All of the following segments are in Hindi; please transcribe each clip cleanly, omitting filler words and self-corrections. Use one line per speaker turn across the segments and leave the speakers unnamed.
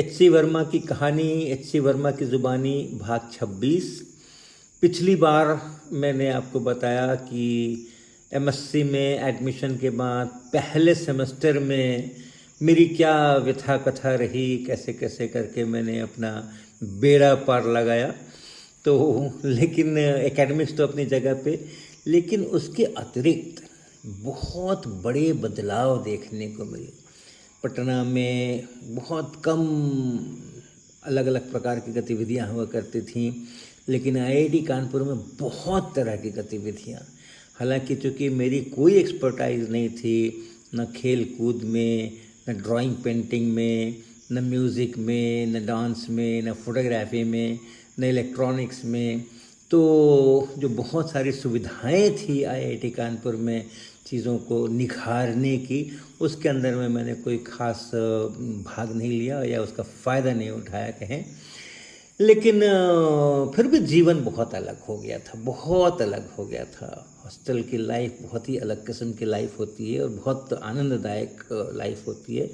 एच.सी. वर्मा की कहानी, एच.सी. वर्मा की ज़ुबानी, भाग 26। पिछली बार मैंने आपको बताया कि एमएससी में एडमिशन के बाद पहले सेमेस्टर में मेरी क्या व्यथा कथा रही, कैसे कैसे करके मैंने अपना बेड़ा पार लगाया। तो लेकिन एकेडमिक्स तो अपनी जगह पे, लेकिन उसके अतिरिक्त बहुत बड़े बदलाव देखने को मिले। पटना में बहुत कम अलग अलग प्रकार की गतिविधियां हुआ करती थीं, लेकिन आईआईटी कानपुर में बहुत तरह की गतिविधियां। हालांकि चूँकि मेरी कोई एक्सपर्टाइज नहीं थी, न खेल कूद में, न ड्राइंग पेंटिंग में, न म्यूज़िक में, न डांस में, न फोटोग्राफी में, न इलेक्ट्रॉनिक्स में, तो जो बहुत सारी सुविधाएं थी आईआईटी कानपुर में चीज़ों को निखारने की, उसके अंदर में मैंने कोई ख़ास भाग नहीं लिया या उसका फ़ायदा नहीं उठाया कहें। लेकिन फिर भी जीवन बहुत अलग हो गया था, बहुत अलग हो गया था। हॉस्टल की लाइफ बहुत ही अलग किस्म की लाइफ होती है और बहुत आनंददायक लाइफ होती है।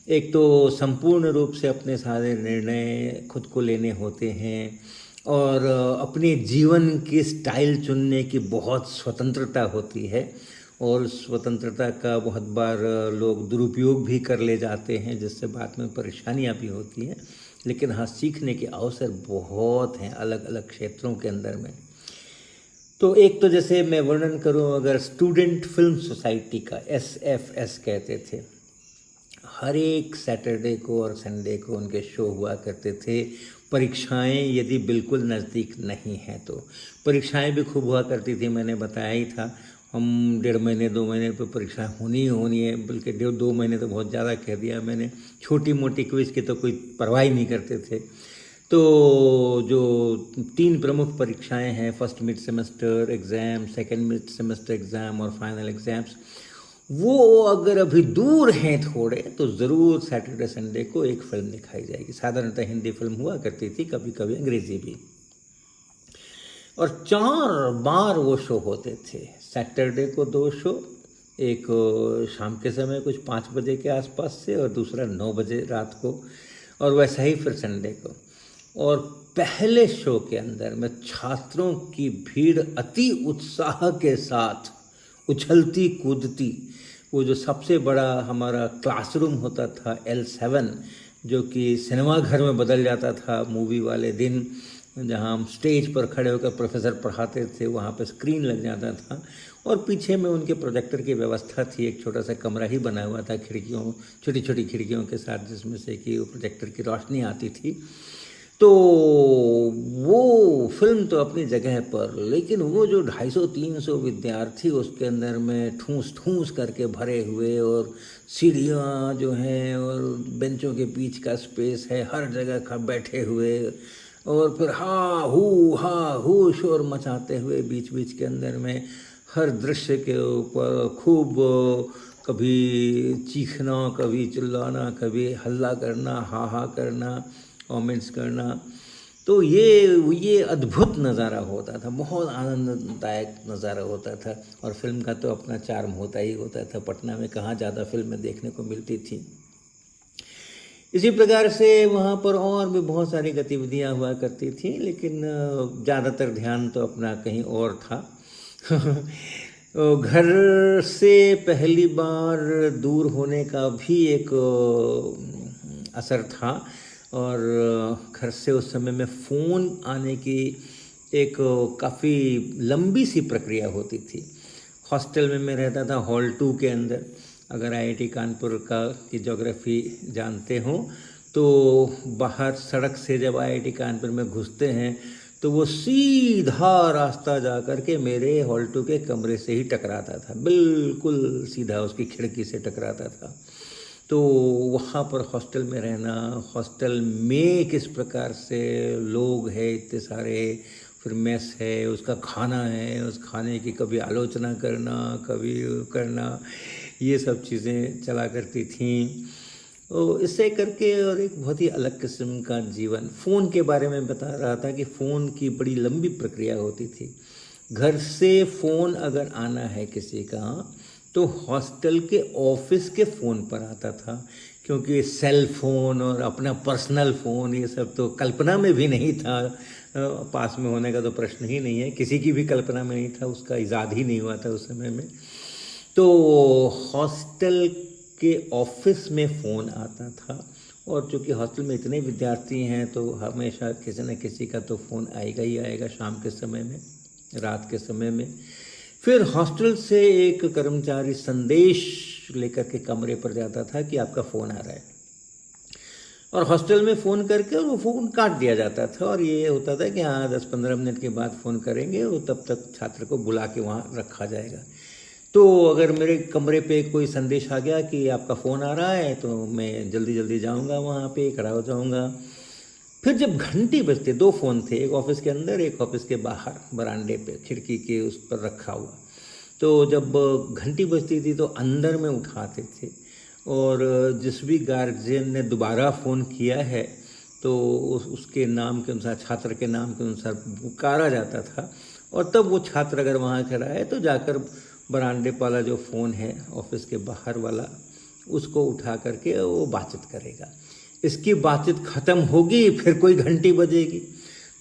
एक तो संपूर्ण रूप से अपने सारे निर्णय खुद को लेने होते हैं और अपने जीवन की स्टाइल चुनने की बहुत स्वतंत्रता होती है, और स्वतंत्रता का बहुत बार लोग दुरुपयोग भी कर ले जाते हैं, जिससे बाद में परेशानियां भी होती हैं। लेकिन हाँ, सीखने के अवसर बहुत हैं अलग अलग क्षेत्रों के अंदर में। तो एक तो जैसे मैं वर्णन करूं, अगर स्टूडेंट फिल्म सोसाइटी का, एसएफएस कहते थे, हर एक सैटरडे को और संडे को उनके शो हुआ करते थे। परीक्षाएं यदि बिल्कुल नज़दीक नहीं हैं तो परीक्षाएं भी खूब हुआ करती थी। मैंने बताया ही था, हम 1.5 महीने 2 महीने पर परीक्षा होनी ही होनी है, बल्कि 1.5-2 महीने तो बहुत ज़्यादा कह दिया मैंने। छोटी मोटी क्विज की तो कोई परवाह ही नहीं करते थे। तो जो 3 प्रमुख परीक्षाएं हैं, first mid semester exam, second mid semester exam और फाइनल एग्ज़ाम्स, वो अगर अभी दूर हैं थोड़े तो ज़रूर सैटरडे संडे को एक फिल्म दिखाई जाएगी। साधारणतः हिंदी फिल्म हुआ करती थी, कभी कभी अंग्रेज़ी भी, और 4 बार वो शो होते थे। सैटरडे को 2 शो, एक शाम के समय कुछ 5 बजे के आसपास से और दूसरा 9 बजे रात को, और वैसा ही फिर संडे को। और पहले शो के अंदर में छात्रों की भीड़ अति उत्साह के साथ उछलती कूदती, वो जो सबसे बड़ा हमारा क्लासरूम होता था L7, जो कि सिनेमा घर में बदल जाता था मूवी वाले दिन, जहाँ हम स्टेज पर खड़े होकर प्रोफेसर पढ़ाते थे, वहाँ पर स्क्रीन लग जाता था और पीछे में उनके प्रोजेक्टर की व्यवस्था थी। एक छोटा सा कमरा ही बना हुआ था खिड़कियों, छोटी छोटी खिड़कियों के साथ, जिसमें से कि वो प्रोजेक्टर की रोशनी आती थी। तो वो फिल्म तो अपनी जगह पर, लेकिन वो जो 250-300 विद्यार्थी उसके अंदर में ठूस ठूस करके भरे हुए, और सीढ़ियाँ जो हैं और बेंचों के बीच का स्पेस है, हर जगह बैठे हुए, और फिर हा हू शोर मचाते हुए बीच बीच के अंदर में हर दृश्य के ऊपर खूब कभी चीखना, कभी चिल्लाना, कभी हल्ला करना, हा करना, कमेंट्स करना। तो ये अद्भुत नज़ारा होता था, बहुत आनंददायक नज़ारा होता था। और फिल्म का तो अपना चार्म होता ही होता था। पटना में कहाँ ज़्यादा फिल्में देखने को मिलती थी। इसी प्रकार से वहाँ पर और भी बहुत सारी गतिविधियाँ हुआ करती थी, लेकिन ज़्यादातर ध्यान तो अपना कहीं और था। घर से पहली बार दूर होने का भी एक असर था, और घर से उस समय में फ़ोन आने की एक काफ़ी लंबी सी प्रक्रिया होती थी। हॉस्टल में मैं रहता था हॉल 2 के अंदर। अगर आईआईटी कानपुर का की ज्योग्राफी जानते हो तो बाहर सड़क से जब आईआईटी कानपुर में घुसते हैं तो वो सीधा रास्ता जा कर के मेरे हॉल 2 के कमरे से ही टकराता था, बिल्कुल सीधा उसकी खिड़की से टकराता था। तो वहाँ पर हॉस्टल में रहना, हॉस्टल में किस प्रकार से लोग हैं इतने सारे, फिर मेस है, उसका खाना है, उस खाने की कभी आलोचना करना, कभी करना, ये सब चीज़ें चला करती थीं। तो इससे करके और एक बहुत ही अलग किस्म का जीवन। फ़ोन के बारे में बता रहा था कि फ़ोन की बड़ी लंबी प्रक्रिया होती थी। घर से फ़ोन अगर आना है किसी का तो हॉस्टल के ऑफिस के फ़ोन पर आता था, क्योंकि सेल फोन और अपना पर्सनल फ़ोन ये सब तो कल्पना में भी नहीं था। पास में होने का तो प्रश्न ही नहीं है, किसी की भी कल्पना में नहीं था, उसका इजाद ही नहीं हुआ था उस समय में। तो हॉस्टल के ऑफिस में फ़ोन आता था, और चूँकि हॉस्टल में इतने विद्यार्थी हैं तो हमेशा किसी न किसी का तो फ़ोन आएगा ही आएगा, शाम के समय में, रात के समय में। फिर हॉस्टल से एक कर्मचारी संदेश लेकर के कमरे पर जाता था कि आपका फ़ोन आ रहा है, और हॉस्टल में फ़ोन करके और वो फ़ोन काट दिया जाता था, और ये होता था कि हाँ 10-15 मिनट के बाद फ़ोन करेंगे, और तब तक छात्र को बुला के वहाँ रखा जाएगा। तो अगर मेरे कमरे पे कोई संदेश आ गया कि आपका फ़ोन आ रहा है, तो मैं जल्दी जल्दी जाऊँगा, वहाँ पे खड़ा हो जाऊँगा। फिर जब घंटी बजती, 2 फ़ोन थे, एक ऑफिस के अंदर, एक ऑफिस के बाहर बरामदे पे खिड़की के उस पर रखा हुआ। तो जब घंटी बजती थी तो अंदर में उठाते थे, और जिस भी गार्जियन ने दोबारा फ़ोन किया है तो उसके नाम के अनुसार, छात्र के नाम के अनुसार पुकारा जाता था, और तब वो छात्र अगर वहाँ खड़ा है तो जाकर बरामदे वाला जो फ़ोन है ऑफिस के बाहर वाला, उसको उठा करके वो बातचीत करेगा। इसकी बातचीत ख़त्म होगी, फिर कोई घंटी बजेगी,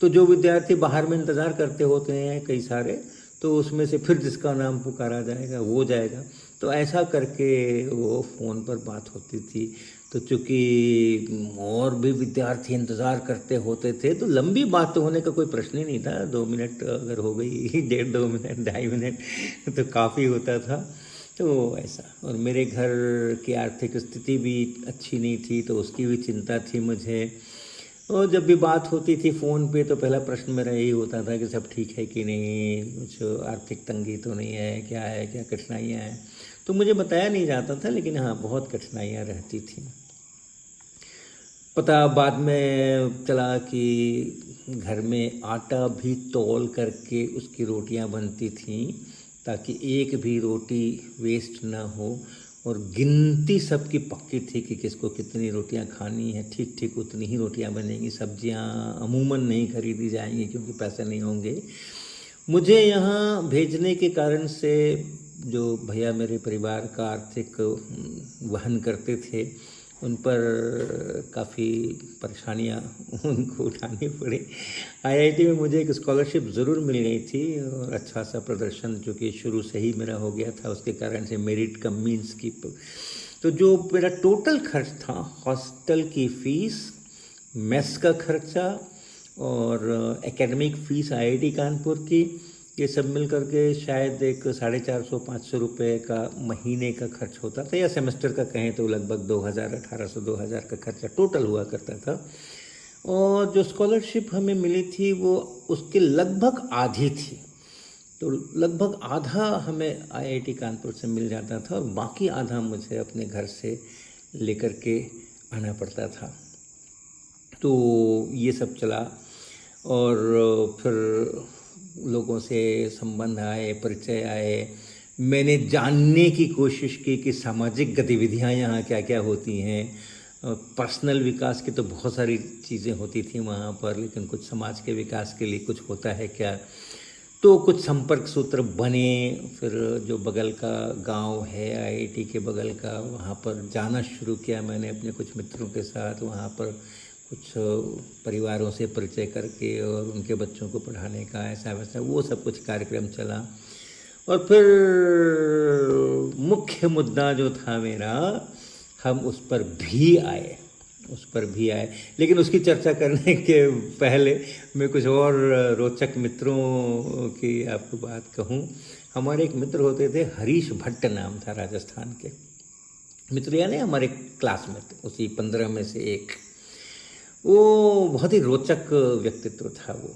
तो जो विद्यार्थी बाहर में इंतज़ार करते होते हैं कई सारे, तो उसमें से फिर जिसका नाम पुकारा जाएगा वो जाएगा। तो ऐसा करके वो फ़ोन पर बात होती थी। तो चूँकि और भी विद्यार्थी इंतज़ार करते होते थे, तो लंबी बात तो होने का कोई प्रश्न ही नहीं था। 2 मिनट अगर हो गई, डेढ़ 2 मिनट, 2.5 मिनट तो काफ़ी होता था। तो ऐसा, और मेरे घर की आर्थिक स्थिति भी अच्छी नहीं थी, तो उसकी भी चिंता थी मुझे। और जब भी बात होती थी फ़ोन पे तो पहला प्रश्न मेरा यही होता था कि सब ठीक है कि नहीं, कुछ आर्थिक तंगी तो नहीं है, क्या कठिनाइयाँ हैं। तो मुझे बताया नहीं जाता था, लेकिन हाँ बहुत कठिनाइयाँ रहती थी। पता बाद में चला कि घर में आटा भी तौल करके उसकी रोटियां बनती थीं, ताकि एक भी रोटी वेस्ट ना हो, और गिनती सबकी पक्की थी कि किसको कितनी रोटियां खानी है, ठीक ठीक उतनी ही रोटियां बनेंगी। सब्जियां अमूमन नहीं खरीदी जाएंगी क्योंकि पैसे नहीं होंगे। मुझे यहाँ भेजने के कारण से जो भैया मेरे परिवार का आर्थिक वहन करते थे, उन पर काफ़ी परेशानियाँ उनको उठानी पड़ी। आईआईटी में मुझे एक स्कॉलरशिप ज़रूर मिल गई थी, और अच्छा सा प्रदर्शन जो कि शुरू से ही मेरा हो गया था, उसके कारण से मेरिट कम मीन्स की। तो जो मेरा टोटल खर्च था, हॉस्टल की फ़ीस, मेस का खर्चा, और एकेडमिक फ़ीस आईआईटी कानपुर की, ये सब मिल करके शायद एक 450-500 रुपये का महीने का खर्च होता था, या सेमेस्टर का कहें तो लगभग 1800-2000 का खर्चा टोटल हुआ करता था। और जो स्कॉलरशिप हमें मिली थी वो उसके लगभग आधी थी, तो लगभग आधा हमें आईआईटी कानपुर से मिल जाता था, और बाकी आधा मुझे अपने घर से लेकर के आना पड़ता था। तो ये सब चला, और फिर लोगों से संबंध आए, परिचय आए। मैंने जानने की कोशिश की कि सामाजिक गतिविधियां यहाँ क्या क्या होती हैं। पर्सनल विकास की तो बहुत सारी चीज़ें होती थी वहाँ पर, लेकिन कुछ समाज के विकास के लिए कुछ होता है क्या। तो कुछ संपर्क सूत्र बने। फिर जो बगल का गांव है आईआईटी के बगल का, वहाँ पर जाना शुरू किया मैंने अपने कुछ मित्रों के साथ। वहाँ पर कुछ परिवारों से परिचय करके और उनके बच्चों को पढ़ाने का ऐसा वैसा वो सब कुछ कार्यक्रम चला। और फिर मुख्य मुद्दा जो था मेरा, हम उस पर भी आए, लेकिन उसकी चर्चा करने के पहले मैं कुछ और रोचक मित्रों की आपको बात कहूँ। हमारे एक मित्र होते थे, हरीश भट्ट नाम था, राजस्थान के मित्र, यानी हमारे क्लासमेट, उसी 15 में से एक। वो बहुत ही रोचक व्यक्तित्व था वो।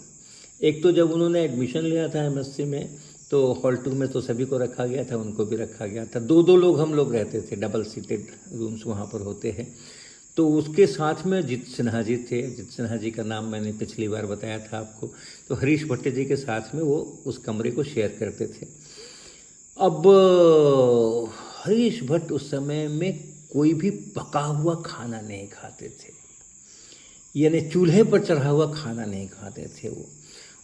एक तो जब उन्होंने एडमिशन लिया था एमएससी में, तो हॉल 2 में तो सभी को रखा गया था, उनको भी रखा गया था। 2-2 लोग हम लोग रहते थे, डबल सीटेड रूम्स वहाँ पर होते हैं। तो उसके साथ में जित सिन्हा जी थे। जित सिन्हा जी का नाम मैंने पिछली बार बताया था आपको। तो हरीश भट्ट जी के साथ में वो उस कमरे को शेयर करते थे। अब हरीश भट्ट उस समय में कोई भी पका हुआ खाना नहीं खाते थे, यानी चूल्हे पर चढ़ा हुआ खाना नहीं खाते थे वो।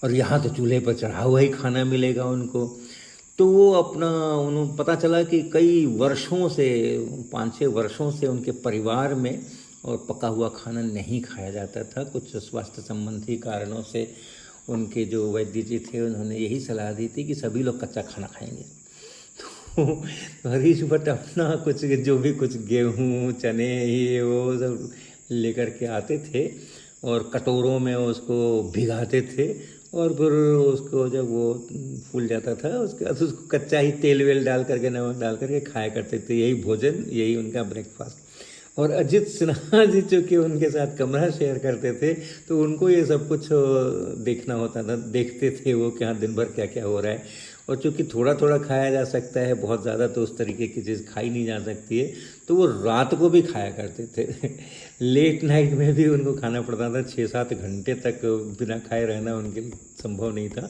और यहाँ तो चूल्हे पर चढ़ा हुआ ही खाना मिलेगा उनको। तो वो अपना उन्होंने पता चला कि कई वर्षों से 5-6 वर्षों से उनके परिवार में और पका हुआ खाना नहीं खाया जाता था। कुछ स्वास्थ्य संबंधी कारणों से उनके जो वैद्य जी थे उन्होंने यही सलाह दी थी कि सभी लोग कच्चा खाना खाएंगे। तो हरीश भट्ट अपना कुछ जो भी कुछ गेहूँ चने ये वो सब लेकर के आते थे और कटोरों में उसको भिगाते थे और फिर उसको जब वो फूल जाता था उसके बाद उसको कच्चा ही तेल वेल डाल करके नमक डाल करके खाया करते थे। यही भोजन, यही उनका ब्रेकफास्ट। और अजित सिन्हा जी चूँकि उनके साथ कमरा शेयर करते थे तो उनको ये सब कुछ देखना होता था, देखते थे वो कि हाँ दिन भर क्या क्या हो रहा है। और चूँकि थोड़ा थोड़ा खाया जा सकता है, बहुत ज़्यादा तो उस तरीके की चीज़ खाई नहीं जा सकती है, तो वो रात को भी खाया करते थे। लेट नाइट में भी उनको खाना पड़ता था, 6-7 घंटे तक बिना खाए रहना उनके लिए संभव नहीं था।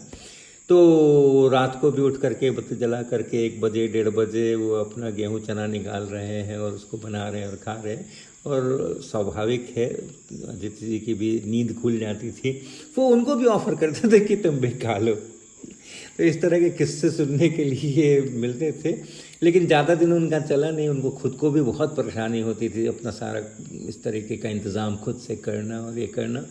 तो रात को भी उठ करके बत्ती जला करके 1 बजे 1:30 बजे वो अपना गेहूं चना निकाल रहे हैं और उसको बना रहे हैं और खा रहे हैं। और स्वाभाविक है अजित जी की भी नींद खुल जाती थी, वो उनको भी ऑफर करते थे कि तुम भी खा लो। तो इस तरह के किस्से सुनने के लिए मिलते थे, लेकिन ज़्यादा दिन उनका चला नहीं। उनको खुद को भी बहुत परेशानी होती थी अपना सारा इस तरीके का इंतज़ाम खुद से करना और ये करना।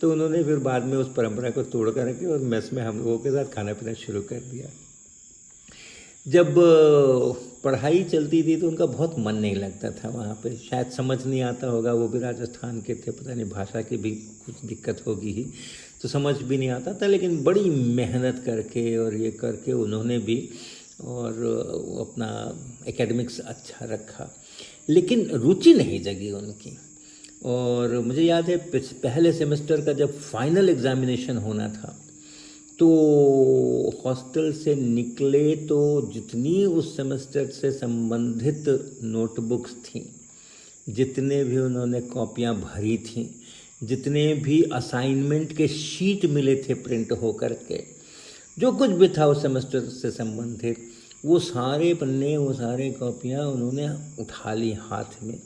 तो उन्होंने फिर बाद में उस परंपरा को तोड़ करके और मेस में हम लोगों के साथ खाना पीना शुरू कर दिया। जब पढ़ाई चलती थी तो उनका बहुत मन नहीं लगता था वहाँ पे, शायद समझ नहीं आता होगा, वो भी राजस्थान के थे, पता नहीं भाषा की भी कुछ दिक्कत होगी ही, तो समझ भी नहीं आता था। लेकिन बड़ी मेहनत करके और ये करके उन्होंने भी और अपना एकेडमिक्स अच्छा रखा, लेकिन रुचि नहीं जगी उनकी। और मुझे याद है पहले सेमेस्टर का जब फाइनल एग्जामिनेशन होना था तो हॉस्टल से निकले तो जितनी उस सेमेस्टर से संबंधित नोटबुक्स थीं, जितने भी उन्होंने कॉपियाँ भरी थीं, जितने भी असाइनमेंट के शीट मिले थे प्रिंट होकर के, जो कुछ भी था उस सेमेस्टर से संबंधित, वो सारे पन्ने, वो सारे कॉपियाँ उन्होंने उठा ली हाथ में।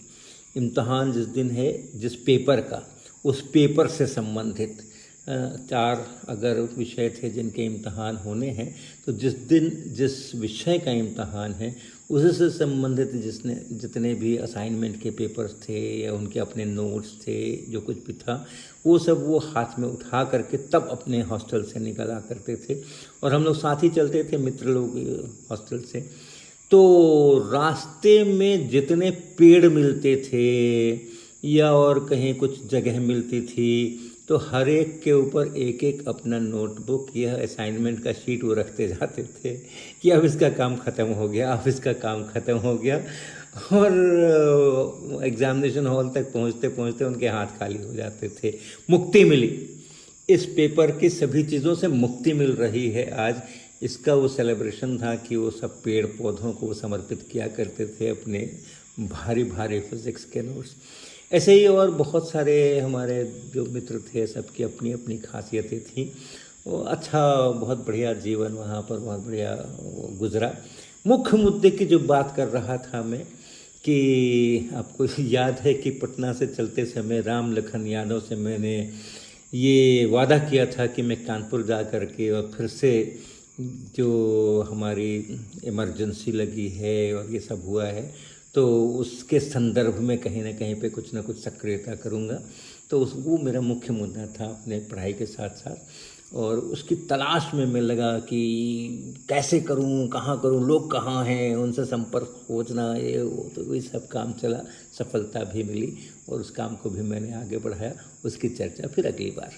इम्तहान जिस दिन है, जिस पेपर का, उस पेपर से संबंधित 4 अगर विषय थे जिनके इम्तहान होने हैं, तो जिस दिन जिस विषय का इम्तहान है उससे संबंधित जितने भी असाइनमेंट के पेपर्स थे या उनके अपने नोट्स थे, जो कुछ भी था, वो सब वो हाथ में उठा करके तब अपने हॉस्टल से निकला करते थे। और हम लोग साथ ही चलते थे, मित्र लोग हॉस्टल से। तो रास्ते में जितने पेड़ मिलते थे या और कहीं कुछ जगह मिलती थी, तो हर एक के ऊपर एक एक अपना नोटबुक या असाइनमेंट का शीट वो रखते जाते थे कि अब इसका काम ख़त्म हो गया, अब इसका काम ख़त्म हो गया। और एग्ज़ामिनेशन हॉल तक पहुंचते पहुंचते उनके हाथ खाली हो जाते थे। मुक्ति मिली, इस पेपर की सभी चीज़ों से मुक्ति मिल रही है आज। इसका वो सेलिब्रेशन था कि वो सब पेड़ पौधों को समर्पित किया करते थे अपने भारी भारी फिज़िक्स के नोट्स। ऐसे ही और बहुत सारे हमारे जो मित्र थे, सबकी अपनी अपनी खासियतें थीं। वो अच्छा, बहुत बढ़िया जीवन वहाँ पर बहुत बढ़िया गुजरा। मुख्य मुद्दे की जो बात कर रहा था मैं, कि आपको याद है कि पटना से चलते समय राम लखन यादव से मैंने ये वादा किया था कि मैं कानपुर जा कर के और फिर से जो हमारी इमरजेंसी लगी है और ये सब हुआ है, तो उसके संदर्भ में कहीं ना कहीं पे कुछ ना कुछ सक्रियता करूँगा। तो वो मेरा मुख्य मुद्दा था अपने पढ़ाई के साथ साथ। और उसकी तलाश में मैं लगा कि कैसे करूँ, कहाँ करूँ, लोग कहाँ हैं, उनसे संपर्क खोजना, ये वो, तो वही सब काम चला। सफलता भी मिली और उस काम को भी मैंने आगे बढ़ाया। उसकी चर्चा फिर अगली बार।